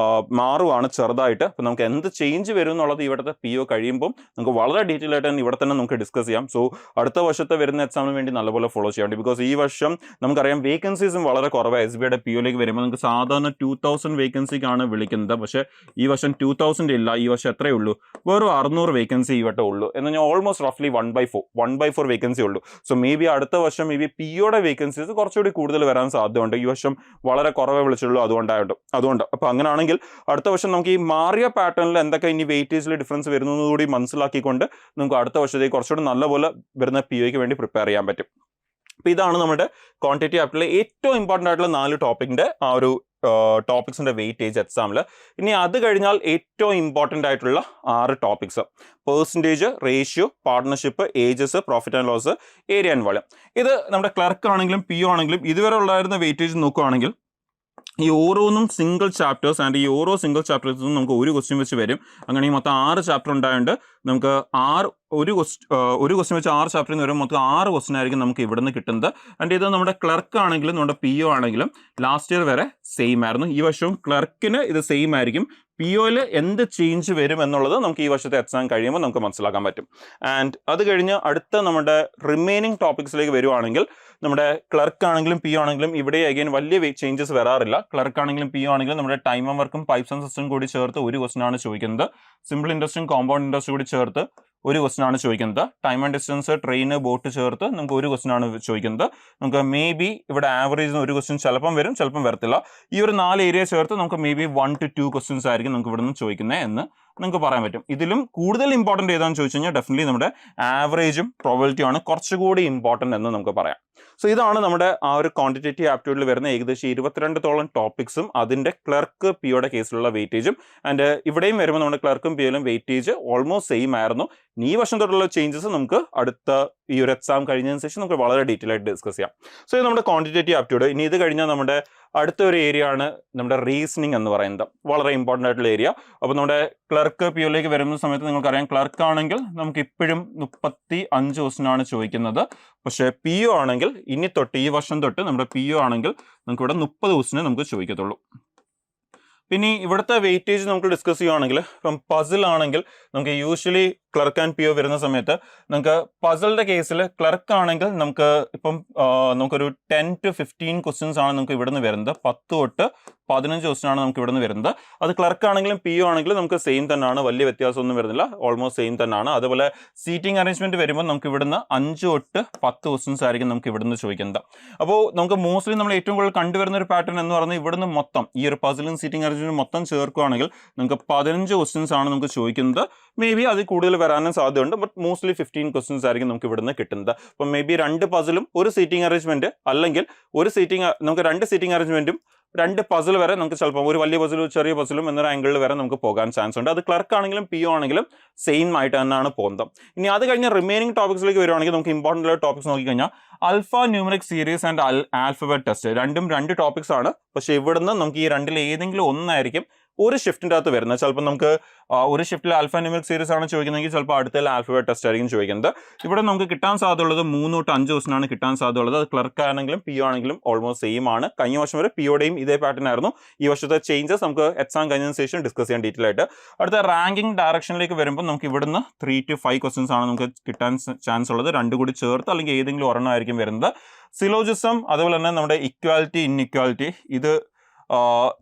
മാറുവാണ് ചെറുതായിട്ട്. അപ്പോൾ നമുക്ക് എന്ത് ചേഞ്ച് വരും എന്നുള്ളത് ഇവിടുത്തെ PO കഴിയുമ്പോൾ നമുക്ക് വളരെ ഡീറ്റെയിൽ ആയിട്ട് ഇവിടെ തന്നെ നമുക്ക് ഡിസ്കസ് ചെയ്യാം. സോ അടുത്ത വർഷത്തെ വരുന്ന എക്സാമിന് വേണ്ടി നല്ലപോലെ ഫോളോ ചെയ്യാൻ വേണ്ടി. ബിക്കോസ് ഈ വർഷം നമുക്കറിയാം വേക്കൻസീസും വളരെ കുറവാണ്. SBIയുടെ POയിലേക്ക് വരുമ്പോൾ നമുക്ക് സാധാരണ 2000 വേക്കൻസിക്കാണ് വിളിക്കുന്നത്. പക്ഷേ ഈ വർഷം 2000 ഇല്ല. ഈ വർഷം എത്രയേ ഉള്ളൂ? വെറും 600 വേക്കൻസി ഈ വട്ടം ഉള്ളൂ. എന്ന് പറഞ്ഞാൽ ഓൾമോസ്റ്റ് റഫ്ലി 1/4 വേക്കൻസി ഉള്ളൂ. സോ മേ ബി അടുത്ത വർഷം മേ ബി POയുടെ വേക്കൻസീസ് കുറച്ചുകൂടി കൂടുതൽ വരാൻ സാധ്യതയുണ്ട്. ഈ വർഷം വളരെ കുറവേ വിളിച്ചുള്ളൂ. അതുകൊണ്ട് അപ്പോൾ അങ്ങനെയാണെങ്കിൽ അടുത്ത വർഷം നമുക്ക് ഈ മാറിയ പാറ്റേണിൽ എന്തൊക്കെ ഇനി വെയിറ്റേജിൽ ഡിഫറൻസ് വരുന്നതുകൂടി മനസ്സിലാക്കിക്കൊണ്ട് നമുക്ക് അടുത്ത വർഷത്തേക്ക് കുറച്ചുകൂടി നല്ലപോലെ വരുന്ന POയ്ക്ക് വേണ്ടി പ്രിപ്പയർ ചെയ്യാൻ പറ്റും. അപ്പോൾ ഇതാണ് നമ്മുടെ ക്വാണ്ടിറ്റേറ്റീവ് ആപ്റ്റിലെ ഏറ്റവും ഇമ്പോർട്ടൻ്റ് ആയിട്ടുള്ള 4 ടോപ്പിക്കിൻ്റെ ആ ഒരു ടോപ്പിക്സിൻ്റെ വെയിറ്റേജ് എക്സാമിൽ. ഇനി അത് കഴിഞ്ഞാൽ ഏറ്റവും ഇമ്പോർട്ടൻ്റ് ആയിട്ടുള്ള 6 topics: percentage, ratio, partnership, ages, profit and loss, area and volume. ഇത് നമ്മുടെ ക്ലർക്ക് ആണെങ്കിലും PO ആണെങ്കിലും ഇതുവരെ ഉണ്ടായിരുന്ന വെയിറ്റേജ് നോക്കുകയാണെങ്കിൽ ഈ ഓരോന്നും സിംഗിൾ ചാപ്റ്റേഴ്സ് ആൻഡ് ഈ ഓരോ സിംഗിൾ ചാപ്റ്റേഴ്സും നമുക്ക് ഒരു ക്വസ്റ്റ്യൻ വെച്ച് വരും. അങ്ങനെ ഈ മൊത്തം 6 ചാപ്റ്റർ ഉണ്ടായതുകൊണ്ട് നമുക്ക് ഒരു ക്വസ്റ്റ്യൻ വെച്ച് 6 ചാപ്റ്ററിൽ നിന്ന് വരുമ്പോൾ മൊത്തം 6 ക്വസ്റ്റ്യൻ ആയിരിക്കും നമുക്ക് ഇവിടെ നിന്ന് കിട്ടുന്നത്. ആൻഡ് ഇത് നമ്മുടെ ക്ലർക്ക് ആണെങ്കിലും നമ്മുടെ PO ആണെങ്കിലും ലാസ്റ്റ് ഇയർ വരെ സെയിം ആയിരുന്നു. ഈ വർഷവും ക്ലർക്കിന് ഇത് സെയിം ആയിരിക്കും. POയിൽ എന്ത് ചേഞ്ച് വരും എന്നുള്ളത് നമുക്ക് ഈ വർഷത്തെ എക്സാം കഴിയുമ്പോൾ നമുക്ക് മനസ്സിലാക്കാൻ പറ്റും. ആൻഡ് അത് കഴിഞ്ഞ് അടുത്ത നമ്മുടെ റിമൈനിങ് ടോപ്പിക്സിലേക്ക് വരുവാണെങ്കിൽ നമ്മുടെ ക്ലർക്ക് ആണെങ്കിലും PO ആണെങ്കിലും ഇവിടെ അഗൈൻ വലിയ ചേഞ്ചസ് വരാറില്ല. ക്ലർക്ക് ആണെങ്കിലും PO ആണെങ്കിലും നമ്മുടെ ടൈം ആൻഡ് വർക്കും പൈപ്സ് ആൻഡ് സിസ്റ്റം കൂടി ചേർത്ത് ഒരു ക്വസ്റ്റൻ ആണ് ചോദിക്കുന്നത്. സിമ്പിൾ ഇൻട്രസ്റ്റും കോമ്പൗണ്ട് ഇൻട്രസ്റ്റ് കൂടി ചേർത്ത് ഒരു ക്വസ്റ്റൻ ആണ് ചോദിക്കുന്നത്. Time and distance, train, boat ചേർത്ത് നമുക്ക് ഒരു ക്വസ്റ്റൻ ആണ് ചോദിക്കുന്നത്. നമുക്ക് മേ ബി ഇവിടെ ആവറേജ് ഒരു ക്വസ്റ്റൻ ചിലപ്പം വരും, ചിലപ്പം വരത്തില്ല. ഈ ഒരു 4 ഏരിയ ചേർത്ത് നമുക്ക് മേ ബി 1 to 2 ക്വസ്റ്റൻസ് ആയിരിക്കും നമുക്ക് ഇവിടെ നിന്ന് ചോദിക്കുന്നത് എന്ന് നിങ്ങൾക്ക് പറയാൻ പറ്റും. ഇതിലും കൂടുതൽ ഇമ്പോർട്ടൻ്റ് ഏതാണെന്ന് ചോദിച്ചു കഴിഞ്ഞാൽ ഡെഫിനറ്റ്ലി നമ്മുടെ ആവറേജും പ്രോബബിലിറ്റിയും ആണ് കുറച്ചുകൂടി ഇമ്പോർട്ടൻ്റ് എന്ന് നമുക്ക് പറയാം. സോ ഇതാണ് നമ്മുടെ ആ ഒരു ക്വാണ്ടിറ്റേറ്റീവ് ആപ്റ്റിറ്റ്യൂഡിൽ വരുന്ന ഏകദേശം 22 ടോപ്പിക്സും അതിൻ്റെ ക്ലർക്ക് POയുടെ കേസിലുള്ള വെയിറ്റേജും. ആൻഡ് ഇവിടെയും വരുമ്പോൾ നമ്മുടെ ക്ലർക്കും POയിലും വെയിറ്റേജ് ഓൾമോസ്റ്റ് സെയിം ആയിരുന്നു. ഈ വർഷം തൊട്ടുള്ള ചേഞ്ചസ് നമുക്ക് അടുത്ത ഈ ഒരു എക്സാം കഴിഞ്ഞതിന് ശേഷം നമുക്ക് വളരെ ഡീറ്റെയിൽ ആയിട്ട് ഡിസ്കസ് ചെയ്യാം. സോ ഇത് നമ്മുടെ ക്വാണ്ടിറ്റേറ്റീവ് ആപ്റ്റിറ്റ്യൂഡ്. ഇനി ഇത് കഴിഞ്ഞാൽ നമ്മുടെ അടുത്ത ഒരു ഏരിയ ആണ് നമ്മുടെ റീസണിങ് എന്ന് പറയുന്നത്. വളരെ ഇമ്പോർട്ടൻ്റ് ആയിട്ടുള്ള ഏരിയ. അപ്പോൾ നമ്മുടെ ക്ലർക്ക് POയിലേക്ക് വരുന്ന സമയത്ത് നിങ്ങൾക്കറിയാം ക്ലർക്ക് ആണെങ്കിൽ നമുക്ക് ഇപ്പോഴും 35 ക്വസ്റ്റ്യനാണ് ചോദിക്കുന്നത്. പക്ഷേ PO ആണെങ്കിൽ ഇനി തൊട്ട് ഈ വർഷം തൊട്ട് നമ്മുടെ PO ആണെങ്കിൽ നമുക്ക് ഇവിടെ 30 ക്വസ്റ്റ്യനെ നമുക്ക് ചോദിക്കത്തുള്ളൂ. പിന്നെ ഇവിടുത്തെ വെയിറ്റേജ് നമുക്ക് ഡിസ്കസ് ചെയ്യുകയാണെങ്കിൽ ഇപ്പം പസിൽ ആണെങ്കിൽ നമുക്ക് യൂഷ്വലി ക്ലർക്ക് ആൻഡ് PO വരുന്ന സമയത്ത് നമുക്ക് പസിലിൻ്റെ കേസിൽ ക്ലർക്ക് ആണെങ്കിൽ നമുക്ക് ഇപ്പം നമുക്കൊരു 10 to 15 ക്വസ്റ്റ്യൻസ് ആണ് നമുക്ക് ഇവിടുന്ന് വരുന്നത്. 10 തൊട്ട് 15 ക്വസ്റ്റ്യൻ ആണ് നമുക്ക് ഇവിടുന്ന് വരുന്നത്. അത് ക്ലർക്ക് ആണെങ്കിലും PO ആണെങ്കിലും നമുക്ക് സെയിം തന്നെയാണ്, വലിയ വ്യത്യാസമൊന്നും വരുന്നില്ല, ഓൾമോസ്റ്റ് സെയിം തന്നെയാണ്. അതുപോലെ സീറ്റിംഗ് അറേഞ്ച്മെന്റ് വരുമ്പോൾ നമുക്ക് ഇവിടുന്ന് 5 തൊട്ട് 10 ക്വസ്റ്റ്യൻസ് ആയിരിക്കും നമുക്ക് ഇവിടുന്ന് ചോദിക്കുന്നത്. അപ്പോൾ നമുക്ക് മോസ്റ്റ്ലി നമ്മൾ ഏറ്റവും കൂടുതൽ കണ്ടുവരുന്ന ഒരു പാറ്റേൺ എന്ന് പറയുന്നത് ഇവിടുന്ന് മൊത്തം ഈ ഒരു പസിലും സീറ്റിംഗ് അറേഞ്ച്മെന്റ് മൊത്തം ചേർക്കുകയാണെങ്കിൽ നമുക്ക് 15 ക്വസ്റ്റ്യൻസ് ആണ് നമുക്ക് ചോദിക്കുന്നത്. മേ ബി അത് കൂടുതൽ വരാനും സാധ്യതയുണ്ട്. ബട്ട് മോസ്റ്റ്ലി 15 ക്വസ്റ്റ്യൻസ് ആയിരിക്കും നമുക്ക് ഇവിടുന്ന് കിട്ടുന്നത്. അപ്പം മേ ബി 2 പസിലും ഒരു സീറ്റിംഗ് അറേഞ്ച്മെന്റ്, അല്ലെങ്കിൽ നമുക്ക് 2 സീറ്റിംഗ് അറേഞ്ച്മെന്റും 2 പസിൽ വരെ നമുക്ക് ചിലപ്പോൾ ഒരു വലിയ പസിലും ചെറിയ പസിലും എന്നൊരു ആംഗിളിൽ വരെ നമുക്ക് പോകാൻ ചാൻസ് ഉണ്ട്. അത് ക്ലർക്ക് ആണെങ്കിലും PO ആണെങ്കിലും സെയിം ആയിട്ട് തന്നെയാണ് പോകുന്നത്. ഇനി അത് കഴിഞ്ഞ് റിമൈനിങ് ടോപ്പിക്സിലേക്ക് വരുവാണെങ്കിൽ നമുക്ക് ഇമ്പോർട്ടൻ്റ് ആയ ടോപ്പിക്സ് നോക്കിക്കഴിഞ്ഞാൽ alpha numeric series and alphabet test രണ്ടും 2 ടോപ്പിക്സ് ആണ്. പക്ഷേ ഇവിടുന്ന് നമുക്ക് ഈ രണ്ടിൽ ഏതെങ്കിലും ഒന്നായിരിക്കും ഒരു ഷിഫ്റ്റിൻ്റെ അകത്ത് വരുന്നത്. ചിലപ്പോൾ നമുക്ക് ഒരു ഷിഫ്റ്റിൽ ആൽഫ ന്യൂമറിക് സീരീസ് ആണ് ചോദിക്കുന്നതെങ്കിൽ ചിലപ്പോൾ അടുത്ത ആൽഫബറ്റ് ടെസ്റ്റ് ആയിരിക്കും ചോദിക്കുന്നത്. ഇവിടെ നമുക്ക് കിട്ടാൻ സാധ്യതയുള്ളത് 3 തൊട്ട് 5 ക്വസ്റ്റ്യനാണ് കിട്ടാൻ സാധ്യതയുള്ളത്. അത് ക്ലർക്ക് ആണെങ്കിലും PO ആണെങ്കിലും ഓൾമോസ്റ്റ് സെയിം ആണ്. കഴിഞ്ഞ വർഷം വരെ POയുടെയും ഇതേ പാറ്റേൺ ആയിരുന്നു. ഈ വർഷത്തെ ചേഞ്ചസ് നമുക്ക് എക്സാം കഴിഞ്ഞതിന് ശേഷം ഡിസ്കസ് ചെയ്യാൻ ഡീറ്റെയിൽ ആയിട്ട്. അടുത്ത റാങ്കിങ് ഡയറക്ഷനിലേക്ക് വരുമ്പോൾ നമുക്ക് ഇവിടുന്ന് 3 to 5 ക്വസ്റ്റ്യൻസ് ആണ് നമുക്ക് കിട്ടാൻ ചാൻസ് ഉള്ളത്. 2 കൂടി ചേർത്ത് അല്ലെങ്കിൽ ഏതെങ്കിലും ഒരെണ്ണം ആയിരിക്കും വരുന്നത്. സിലോജിസം അതുപോലെ തന്നെ നമ്മുടെ ഇക്വാലിറ്റി ഇൻഇക്വാലിറ്റി ഇത്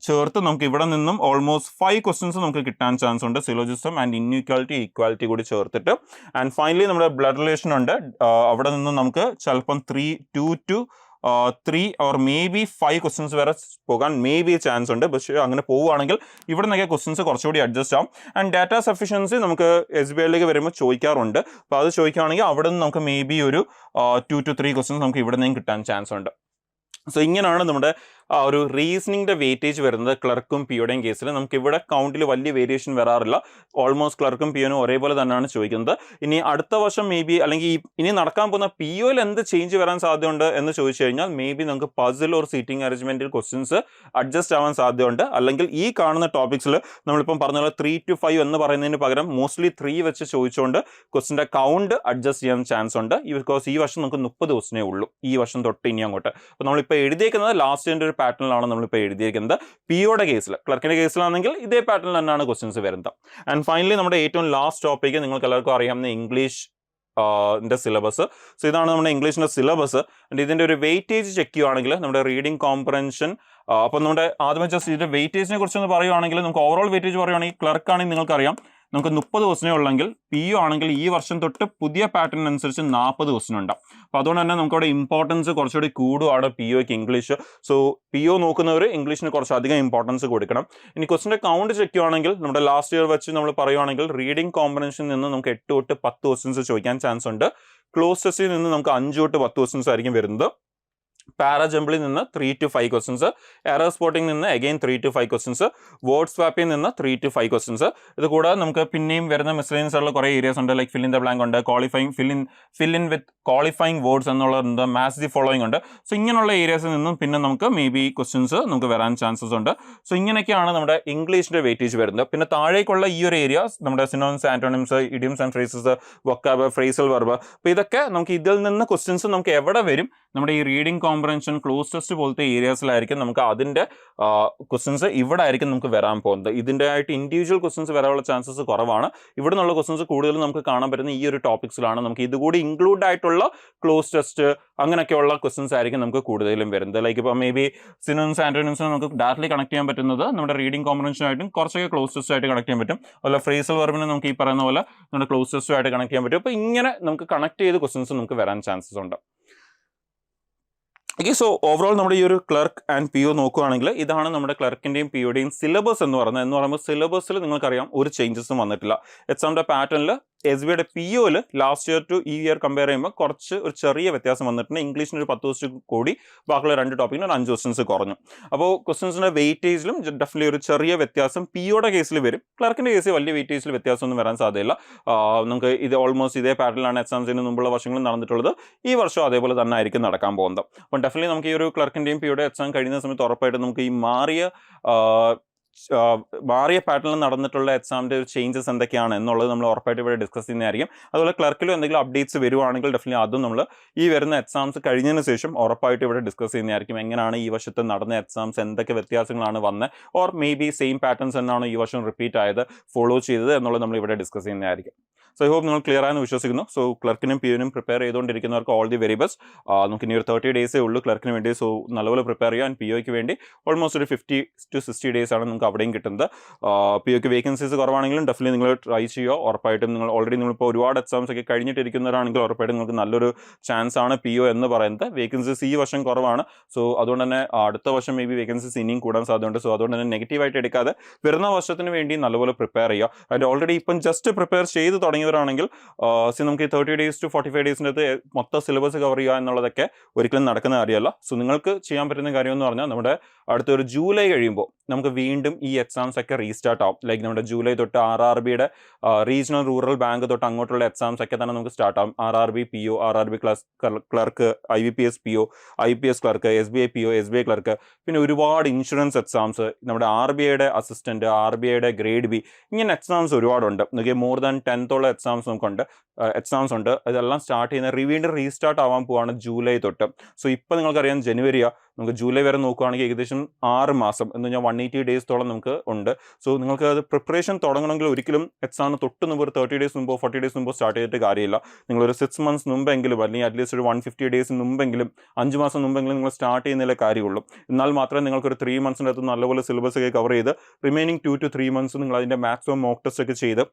ചേർത്ത് നമുക്ക് ഇവിടെ നിന്നും ഓൾമോസ്റ്റ് 5 ക്വസ്റ്റ്യൻസ് നമുക്ക് കിട്ടാൻ ചാൻസ് ഉണ്ട്. സിലോജിസം ആൻഡ് ഇൻഇക്വാലിറ്റി ഈക്വാലിറ്റി കൂടി ചേർത്തിട്ട്. ആൻഡ് ഫൈനലി നമ്മുടെ ബ്ലഡ് റിലേഷൻ ഉണ്ട്. അവിടെ നിന്നും നമുക്ക് ചിലപ്പം 2 to 3 or may be 5 questions വരെ പോകാൻ മേ ബി ചാൻസ് ഉണ്ട്. പക്ഷേ അങ്ങനെ പോവുകയാണെങ്കിൽ ഇവിടെ നിന്നൊക്കെ ക്വസ്റ്റ്യൻസ് കുറച്ചുകൂടി അഡ്ജസ്റ്റ് ആവും. ആൻഡ് ഡാറ്റ സഫിഷ്യൻസി നമുക്ക് SBIയിലേക്ക് വരുമ്പോൾ ചോദിക്കാറുണ്ട്. അപ്പോൾ അത് ചോദിക്കുകയാണെങ്കിൽ അവിടെ നിന്ന് നമുക്ക് മേ ബി ഒരു 2 to 3 ക്വസ്റ്റ്യൻസ് നമുക്ക് ഇവിടെ നിന്നും കിട്ടാൻ ചാൻസ് ഉണ്ട്. സോ ഇങ്ങനെയാണ് നമ്മുടെ ഒരു റീസണിങ്ങിൻ്റെ വെയിറ്റേജ് വരുന്നത് ക്ലർക്കും പിയോടെയും കേസിൽ. നമുക്ക് ഇവിടെ കൗണ്ടിൽ വലിയ വേരിയേഷൻ വരാറില്ല. ഓൾമോസ്റ്റ് ക്ലർക്കും പിയോനും ഒരേപോലെ തന്നെയാണ് ചോദിക്കുന്നത്. ഇനി അടുത്ത വർഷം മേ ബി അല്ലെങ്കിൽ ഇനി നടക്കാൻ പോകുന്ന പിയോയിൽ എന്ത് ചേഞ്ച് വരാൻ സാധ്യതയുണ്ട് എന്ന് ചോദിച്ചു കഴിഞ്ഞാൽ മേ ബി നമുക്ക് പസിൽ ഓർ സീറ്റിംഗ് അറേഞ്ച്മെൻറ്റിൽ ക്വസ്റ്റ്യൻസ് അഡ്ജസ്റ്റ് ആവാൻ സാധ്യതയുണ്ട്. അല്ലെങ്കിൽ ഈ കാണുന്ന ടോപ്പിക്സിൽ നമ്മളിപ്പം പറഞ്ഞ പോലെ 3 to 5 എന്ന് പറയുന്നതിന് പകരം മോസ്റ്റ്ലി 3 വെച്ച് ചോദിച്ചുകൊണ്ട് ക്വസ്റ്റിൻ്റെ കൗണ്ട് അഡ്ജസ്റ്റ് ചെയ്യാൻ ചാൻസ് ഉണ്ട്. ബിക്കോസ് ഈ വർഷം നമുക്ക് 30 ക്വസ്റ്റിനേ ഉള്ളൂ, ഈ വർഷം തൊട്ട് ഇനി അങ്ങോട്ട്. അപ്പോൾ നമ്മളിപ്പോൾ എഴുതിയേക്കുന്നത് ലാസ്റ്റിൻ്റെ ഒരു പാറ്റേണിലാണ് നമ്മളിപ്പോൾ എഴുതിയിരിക്കുന്നത്. പിയോയുടെ കേസിൽ, ക്ലർക്കിൻ്റെ കേസിലാണെങ്കിൽ ഇതേ പാറ്റേണിൽ തന്നെയാണ് ക്വസ്റ്റ്യൻസ് വരുന്നത്. ആൻഡ് ഫൈനലി നമ്മുടെ ഏറ്റവും ലാസ്റ്റ് ടോപ്പിക്ക് നിങ്ങൾക്ക് എല്ലാവർക്കും അറിയാവുന്ന ഇംഗ്ലീഷ് സിലബസ്. സോ ഇതാണ് നമ്മുടെ ഇംഗ്ലീഷിൻ്റെ സിലബസ്. ആൻഡ് ഇതിൻ്റെ ഒരു വെയിറ്റേജ് ചെക്ക് ചെയ്യുകയാണെങ്കിൽ നമ്മുടെ റീഡിംഗ് കോംപ്രഹെൻഷൻ, അപ്പോൾ നമ്മുടെ ആദ്യമേ ജസ്റ്റ് ഇതിൻ്റെ വെയിറ്റേജിനെ കുറിച്ചൊന്ന് പറയുകയാണെങ്കിൽ നമുക്ക് ഓവറോൾ വെയിറ്റേജ് പറയുകയാണെങ്കിൽ ക്ലർക്കാണെങ്കിൽ നിങ്ങൾക്കറിയാം നമുക്ക് 30 ക്വസ്റ്റിനേ ഉള്ളെങ്കിൽ PO ആണെങ്കിൽ ഈ വർഷം തൊട്ട് പുതിയ പാറ്റേൺ അനുസരിച്ച് 40 ക്വസ്റ്റിൻ ഉണ്ടാവും. അപ്പോൾ അതുകൊണ്ട് തന്നെ നമുക്കവിടെ ഇമ്പോർട്ടൻസ് കുറച്ചുകൂടി കൂടുകയാണ് POയ്ക്ക് ഇംഗ്ലീഷ്. സോ PO നോക്കുന്നവർ ഇംഗ്ലീഷിന് കുറച്ചധികം ഇമ്പോർട്ടൻസ് കൊടുക്കണം. ഇനി ക്വസ്റ്റിൻ്റെ കൗണ്ട് ചെക്ക് ചെയ്യുകയാണെങ്കിൽ നമ്മുടെ ലാസ്റ്റ് ഇയർ വെച്ച് നമ്മൾ പറയുകയാണെങ്കിൽ റീഡിംഗ് കോംപ്രഹെൻഷനിൽ നിന്ന് നമുക്ക് 8 തൊട്ട് 10 ക്വസ്റ്റ്യൻസ് ചോദിക്കാൻ ചാൻസ് ഉണ്ട്. ക്ലോസ് ടെസ്റ്റിൽ നിന്ന് നമുക്ക് 5 തൊട്ട് 10 ക്വസ്റ്റ്യൻസ് ആയിരിക്കും വരുന്നത്. പാരാജംബിളിൽ നിന്ന് 3 to 5 ക്വസ്റ്റ്യൻസ്, എറർ സ്പോട്ടിംഗ് നിന്ന് അഗെയിൻ 3 to 5 ക്വസ്റ്റ്യൻസ്, വേർഡ് സ്വാപ്പിൽ നിന്ന് 3 to 5 ക്വസ്റ്റ്യൻസ്. ഇത് കൂടാതെ നമുക്ക് പിന്നെയും വരുന്ന മിസ്ലേനിയസ് ഉള്ള കുറേ ഏരിയാസ് ഉണ്ട്. Like fill in the blank ഉണ്ട്, fill in with qualifying words എന്നുള്ളത്, മാത്സ് ദി ഫോളോയിങ് ഉണ്ട്. സോ ഇങ്ങനെയുള്ള ഏരിയാസിൽ നിന്നും പിന്നെ നമുക്ക് മേ ബി ക്വസ്റ്റ്യൻസ് നമുക്ക് വരാൻ ചാൻസസ് ഉണ്ട്. സോ ഇങ്ങനെയൊക്കെയാണ് നമ്മുടെ ഇംഗ്ലീഷിൻ്റെ വെയിറ്റേജ് വരുന്നത്. പിന്നെ താഴേക്കുള്ള ഈ ഒരു ഏരിയാസ് നമ്മുടെ synonyms, antonyms, idioms and phrases, വൊക്കാബ്, phrasal verb, അപ്പോൾ ഇതൊക്കെ നമുക്ക് ഇതിൽ നിന്ന് ക്വസ്റ്റ്യൻസ് നമുക്ക് എവിടെ വരും? നമ്മുടെ ഈ റീഡിംഗ് കോംപ്രഹെൻഷൻ, ക്ലോസ് ടെസ്റ്റ് പോലത്തെ ഏരിയാസിലായിരിക്കും നമുക്ക് അതിൻ്റെ ക്വസ്റ്റ്യൻസ് ഇവിടെ ആയിരിക്കും നമുക്ക് വരാൻ പോകുന്നത്. ഇതിൻ്റെ ആയിട്ട് ഇൻഡിവിജ്വൽ ക്വസ്റ്റ്യൻസ് വരാനുള്ള ചാൻസസ് കുറവാണ്. ഇവിടെ നിന്നുള്ള ക്വസ്റ്റ്യൻസ് കൂടുതലും നമുക്ക് കാണാൻ പറ്റുന്ന ഈ ഒരു ടോപ്പിക്സിലാണ്. നമുക്ക് ഇതുകൂടി ഇൻക്ലൂഡ് ആയിട്ടുള്ള ക്ലോസ് ടെസ്റ്റ് അങ്ങനെയൊക്കെയുള്ള ക്വസ്റ്റ്യൻസ് ആയിരിക്കും നമുക്ക് കൂടുതലും വരുന്നത്. ലൈക്ക് ഇപ്പോൾ മേ ബി സിനോണിംസ്, ആന്റോണിംസിന് നമുക്ക് ഡയറക്റ്റ്ലി കണക്ട് ചെയ്യാൻ പറ്റുന്നത് നമ്മുടെ റീഡിംഗ് കോംപ്രഹെൻഷനായിട്ടും കുറച്ചൊക്കെ ക്ലോസ് ടെസ്റ്റ് ആയിട്ട് കണക്ട് ചെയ്യാൻ പറ്റും. അതുപോലെ ഫ്രേസൽ വെർബിനെ നമുക്ക് ഈ പറയുന്ന പോലെ നമ്മുടെ ക്ലോസ് ടെസ്റ്റുമായിട്ട് കണക്ട് ചെയ്യാൻ പറ്റും. അപ്പോൾ ഇങ്ങനെ നമുക്ക് കണക്ട് ചെയ്ത് ക്വസ്റ്റ്യൻസ് നമുക്ക് വരാൻ ചാൻസസ് ഉണ്ട്. ഓക്കെ, സോ ഓവറോൾ നമ്മുടെ ഈ ഒരു ക്ലർക്ക് ആൻഡ് PO നോക്കുകയാണെങ്കിൽ ഇതാണ് നമ്മുടെ ക്ലർക്കിൻ്റെയും POയുടെയും സിലബസ് എന്ന് പറയുമ്പോൾ സിലബസിൽ നിങ്ങൾക്കറിയാം ഒരു ചേഞ്ചസും വന്നിട്ടില്ല. എക്സാമിൻ്റെ പാറ്റേണിൽ SBIയുടെ POയിൽ ലാസ്റ്റ് ഇയർ ടു ഈ ഇയർ കമ്പയർ ചെയ്യുമ്പോൾ കുറച്ച് ഒരു ചെറിയ വ്യത്യാസം വന്നിട്ടുണ്ട്. ഇംഗ്ലീഷിന് ഒരു 10 ക്വസ്റ്റ്യൻ കൂടി, ബാക്കിയുള്ള 2 ടോപ്പിക്കിന് ഒരു 5 ക്വസ്റ്റ്യൻസ് കുറഞ്ഞു. അപ്പോൾ ക്വസ്റ്റ്യൻസിൻ്റെ വെയിറ്റേജിലും ഡെഫിനറ്റ്ലി ഒരു ചെറിയ വ്യത്യാസം POയുടെ കേസിൽ വരും. ക്ലർക്കിൻ്റെ കേസിൽ വലിയ വെയിറ്റേജിൽ വ്യത്യാസമൊന്നും വരാൻ സാധ്യതയില്ല. നമുക്ക് ഇത് ഓൾമോസ്റ്റ് ഇതേ പാറ്റേണിലാണ് എക്സാംസിന് മുമ്പുള്ള വർഷങ്ങളിൽ നടന്നിട്ടുള്ളത്. ഈ വർഷം അതേപോലെ തന്നെ ആയിരിക്കും നടക്കാൻ പോകുന്നത്. അപ്പോൾ ഡെഫിനറ്റ്ലി നമുക്ക് ഈ ഒരു ക്ലർക്കിൻ്റെയും POയുടെ എക്സാം കഴിയുന്ന സമയത്ത് ഉറപ്പായിട്ട് നമുക്ക് ഈ മാറിയ പാറ്റേണിൽ നടന്നിട്ടുള്ള എക്സാമിൻ്റെ ചേഞ്ചസ് എന്തൊക്കെയാണ് എന്നുള്ളത് നമ്മൾ ഉറപ്പായിട്ട് ഇവിടെ ഡിസ്കസ് ചെയ്യുന്നതായിരിക്കും. അതുപോലെ ക്ലർക്കിലും എന്തെങ്കിലും അപ്ഡേറ്റ്സ് വരുവാണെങ്കിൽ ഡെഫിനറ്റ്ലി അതും നമ്മൾ ഈ വരുന്ന എക്സാംസ് കഴിഞ്ഞതിന് ശേഷം ഉറപ്പായിട്ട് ഇവിടെ ഡിസ്കസ് ചെയ്യുന്നതായിരിക്കും. എങ്ങനെയാണ് ഈ വർഷത്തെ നടന്ന എക്സാംസ്, എന്തൊക്കെ വ്യത്യാസങ്ങളാണ് വന്നത്, or may be same patterns എന്നാണ് ഈ വർഷം റിപ്പീറ്റ് ആയത്, ഫോളോ ചെയ്തത് എന്നുള്ളത് നമ്മൾ ഇവിടെ ഡിസ്കസ് ചെയ്യുന്നതായിരിക്കും. സോ ഐ ഹോപ്പ് നിങ്ങൾ ക്ലിയർ ആയെന്ന് വിശ്വസിക്കുന്നു. സോ ക്ലർക്കിനും POനും പ്രിപ്പയർ ചെയ്തുകൊണ്ടിരിക്കുന്നവർക്ക് ഓൾ ദി വെരി ബെസ്റ്റ്. നമുക്ക് ഇനി ഒരു 30 ഡേയ്സേ ഉള്ളൂ ക്ലർക്കിന് വേണ്ടി. സോ നല്ലപോലെ പ്രിപ്പയർ ചെയ്യാൻ. POയ്ക്ക് വേണ്ടി ഓൾമോസ്റ്റ് ഒരു 50 to 60 ഡേയ്സ് ആണ് നമുക്ക് അവിടെയും കിട്ടുന്നത്. POയ്ക്ക് വേക്കൻസീസ് കുറവാണെങ്കിലും ഡെഫിനറ്റ്ലി നിങ്ങൾ ട്രൈ ചെയ്യുക. ഉറപ്പായിട്ടും നിങ്ങൾ ഓൾറെഡി നിങ്ങളിപ്പോൾ ഒരുപാട് എക്സാംസ് ഒക്കെ കഴിഞ്ഞിട്ടിരിക്കുന്നവരാണെങ്കിൽ ഉറപ്പായിട്ടും നിങ്ങൾക്ക് നല്ലൊരു ചാൻസ് ആണ് PO എന്ന് പറയുന്നത്. വേക്കൻസീസ് ഈ വർഷം കുറവാണ്. സോ അതുകൊണ്ട് തന്നെ അടുത്ത വർഷം മേ ബി വേക്കൻസീസ് ഇനിയും കൂടാൻ സാധ്യതയുണ്ട്. സോ അതുകൊണ്ട് തന്നെ നെഗറ്റീവായിട്ട് എടുക്കാതെ വരുന്ന വർഷത്തിന് വേണ്ടി നല്ലപോലെ പ്രിപ്പയർ ചെയ്യുക. അതിൻ്റെ ഓൾറെഡി ഇപ്പം ജസ്റ്റ് പ്രിപ്പയർ ചെയ്ത് തുടങ്ങിയവരാണെങ്കിൽ നമുക്ക് ഈ 30 days to 45 ഡേയ്സിൻ്റെ അകത്ത് മൊത്തം സിലബസ് കവർ ചെയ്യുക എന്നുള്ളതൊക്കെ ഒരിക്കലും നടക്കുന്ന കാര്യമല്ല. സോ നിങ്ങൾക്ക് ചെയ്യാൻ പറ്റുന്ന കാര്യം എന്ന് പറഞ്ഞാൽ നമ്മുടെ അടുത്തൊരു ജൂലൈ കഴിയുമ്പോൾ നമുക്ക് വീണ്ടും ഈ എക്സാംസ് ഒക്കെ റീസ്റ്റാർട്ട് ആവും. ലൈക്ക് നമ്മുടെ ജൂലൈ തൊട്ട് RRBയുടെ റീജിയണൽ റൂറൽ ബാങ്ക് തൊട്ട് അങ്ങോട്ടുള്ള എക്സാംസ് ഒക്കെ തന്നെ നമുക്ക് സ്റ്റാർട്ട് ആവും. RRB PO, RRB clerk, IBPS PO, IPS clerk, SBI PO, SBI clerk, പിന്നെ ഒരുപാട് ഇൻഷുറൻസ് എക്സാംസ്, നമ്മുടെ RBIയുടെ അസിസ്റ്റന്റ്, RBIയുടെ ഗ്രേഡ് B, ഇങ്ങനെ എക്സാംസ് ഒരുപാടുണ്ട്. നമുക്ക് മോർ ദാൻ 10 എക്സാംസ് നമുക്കുണ്ട്, എക്സാംസ് ഉണ്ട്. ഇതെല്ലാം സ്റ്റാർട്ട് ചെയ്യുന്ന വീണ്ടും റീസ്റ്റാർട്ട് ആവാൻ പോവാണ് ജൂലൈ തൊട്ട്. സോ ഇപ്പോൾ നിങ്ങൾക്കറിയാം ജനുവരിയാണ്, നമുക്ക് ജൂലൈ വരെ നോക്കുകയാണെങ്കിൽ ഏകദേശം 6 മാസം എന്ന് പറഞ്ഞാൽ 180 ഡേയ്സോളം നമുക്ക് ഉണ്ട്. സോ നിങ്ങൾക്ക് അത് പ്രിപ്പറേഷൻ തുടങ്ങണമെങ്കിൽ ഒരിക്കലും എക്സാമിന് തൊട്ട് മുമ്പ് ഒരു 30 ഡേയ്സ് മുമ്പോ 40 ഡേയ്സ് മുമ്പോ സ്റ്റാർട്ട് ചെയ്തിട്ട് കാര്യമില്ല. നിങ്ങളൊരു 6 months മുമ്പെങ്കിലും അല്ലെങ്കിൽ അറ്റ്ലീസ്റ്റ് ഒരു 150 ഡേയ്സ് മുമ്പെങ്കിലും 5 മാസം മുമ്പെങ്കിലും നിങ്ങൾ സ്റ്റാർട്ട് ചെയ്യുന്നതിലെ കാര്യമുള്ളൂ. എന്നാൽ മാത്രമേ നിങ്ങൾക്കൊരു 3 monthസിൻ്റെ അകത്ത് നല്ലപോലെ സിലബസ് ഒക്കെ കവർ ചെയ്ത് റിമൈനിങ് 2 to 3 months നിങ്ങൾ അതിൻ്റെ മാക്സിമം മോക്ക് ടെസ്റ്റ് ഒക്കെ ചെയ്ത്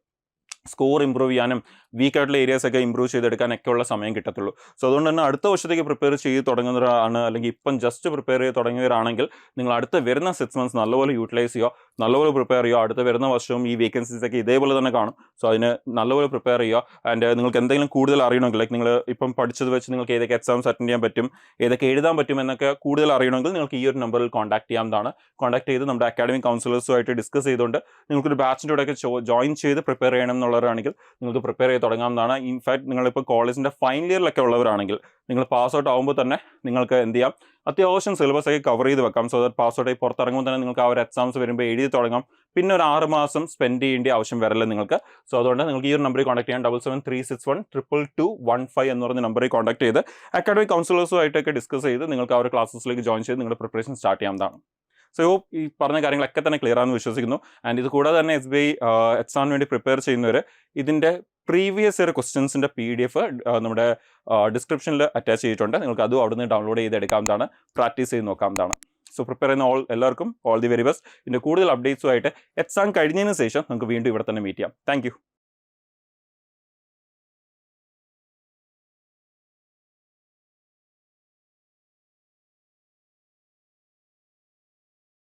സ്കോർ ഇമ്പ്രൂവ് ചെയ്യാനും വീക്കായിട്ടുള്ള ഏരിയാസൊക്കെ ഇമ്പ്രൂവ് ചെയ്തെടുക്കാനൊക്കെ ഉള്ള സമയം കിട്ടത്തുള്ളൂ. സോ അതുകൊണ്ട് തന്നെ അടുത്ത വർഷത്തേക്ക് പ്രിപ്പയർ ചെയ്ത് തുടങ്ങുന്നവരാണ്, അല്ലെങ്കിൽ ഇപ്പം ജസ്റ്റ് പ്രിപ്പയർ ചെയ്ത് തുടങ്ങിയവരാണെങ്കിൽ നിങ്ങൾ അടുത്ത വരുന്ന 6 months നല്ലപോലെ യൂട്ടിലൈസ് ചെയ്യുക, നല്ലപോലെ പ്രിപ്പയർ ചെയ്യുക. അടുത്ത വരുന്ന വർഷവും ഈ വേക്കൻസീസ് ഒക്കെ ഇതേപോലെ തന്നെ കാണും. സോ അതിന് നല്ലപോലെ പ്രിപ്പയർ ചെയ്യുക. ആൻഡ് നിങ്ങൾക്ക് എന്തെങ്കിലും കൂടുതൽ അറിയണമെങ്കിൽ, ലൈക്ക് നിങ്ങൾ ഇപ്പം പഠിച്ചത് വെച്ച് നിങ്ങൾക്ക് ഏതൊക്കെ എക്സാംസ് അറ്റൻഡ് ചെയ്യാൻ പറ്റും, ഏതൊക്കെ എഴുതാൻ പറ്റും എന്നൊക്കെ കൂടുതൽ അറിയണമെങ്കിൽ നിങ്ങൾക്ക് ഈ ഒരു നമ്പറിൽ കോൺടാക്ട് ചെയ്യാവുന്നതാണ്. കോൺടാക്ട് ചെയ്ത് നമ്മുടെ അക്കാഡമിക് കൗൺസിലേഴ്സുമായിട്ട് ഡിസ്കസ് ചെയ്തുകൊണ്ട് നിങ്ങൾക്കൊരു ബാച്ചിൻ്റെ കൂടെയൊക്കെ ജോയിൻ ചെയ്ത് പ്രിപ്പയർ ചെയ്യണം എന്നുള്ളവരാണെങ്കിൽ നിങ്ങൾക്ക് പ്രിപ്പയർ ചെയ്ത് തുടങ്ങാവുന്നതാണ്. ഇൻഫാക്ട് നിങ്ങളിപ്പോൾ കോളേജിൻ്റെ ഫൈനൽ ഇയറിലൊക്കെ ഉള്ളവരാണെങ്കിൽ നിങ്ങൾ പാസ് ഔട്ട് ആകുമ്പോൾ തന്നെ നിങ്ങൾക്ക് എന്ത് ചെയ്യാം, അത്യാവശ്യം സിലബസ് ഒക്കെ കവർ ചെയ്ത് വെക്കാം. സോ ദാറ്റ് പാസ് ഔട്ട് ആയി പുറത്തിറങ്ങുമ്പോൾ തന്നെ നിങ്ങൾക്ക് ആ ഒരു എക്സാംസ് വരുമ്പോൾ എഴുതി തുടങ്ങാം. പിന്നെ ഒരു 6 മാസം സ്പെൻഡ് ചെയ്യേണ്ട ആവശ്യം വരില്ല നിങ്ങൾക്ക്. സോ അതുകൊണ്ട് നിങ്ങൾക്ക് ഈ ഒരു നമ്പറിൽ കോൺടാക്ട് ചെയ്യാം. 7736122215 എന്ന് പറഞ്ഞ നമ്പറിൽ കോൺടാക്ട് ചെയ്ത് അക്കാഡമിക് കൗൺസിലേഴ്സുമായിട്ടൊക്കെ ഡിസ്കസ് ചെയ്ത് നിങ്ങൾക്ക് ആ ഒരു ക്ലാസ്സസിലേക്ക് ജോയിൻ ചെയ്ത് നിങ്ങളുടെ പ്രിപ്പറേഷൻ സ്റ്റാർട്ട് ചെയ്യാവുന്നതാണ്. സോ ഈ പറഞ്ഞ കാര്യങ്ങളൊക്കെ തന്നെ ക്ലിയർ ആണെന്ന് വിശ്വസിക്കുന്നു. ആൻഡ് ഇത് കൂടാതെ തന്നെ SBI എക്സാമിന് വേണ്ടി പ്രിപ്പയർ ചെയ്യുന്നവർ ഇതിൻ്റെ പ്രീവിയസ് ഇയർ ക്വസ്റ്റ്യൻസിൻ്റെ PDF നമ്മുടെ ഡിസ്ക്രിപ്ഷനിൽ അറ്റാച്ച് ചെയ്തിട്ടുണ്ട്. നിങ്ങൾക്ക് അതും അവിടെ നിന്ന് ഡൗൺലോഡ് ചെയ്തെടുക്കാവുന്നതാണ്, പ്രാക്ടീസ് ചെയ്ത് നോക്കാവുന്നതാണ്. സോ പ്രിപ്പയർ ചെയ്യുന്ന എല്ലാവർക്കും ഓൾ ദി വെരി ബെസ്റ്റ്. ഇതിൻ്റെ കൂടുതൽ അപ്ഡേറ്റ്സുമായിട്ട് എക്സാം കഴിഞ്ഞതിന് ശേഷം നമുക്ക് വീണ്ടും ഇവിടെ തന്നെ മീറ്റ് ചെയ്യാം. താങ്ക്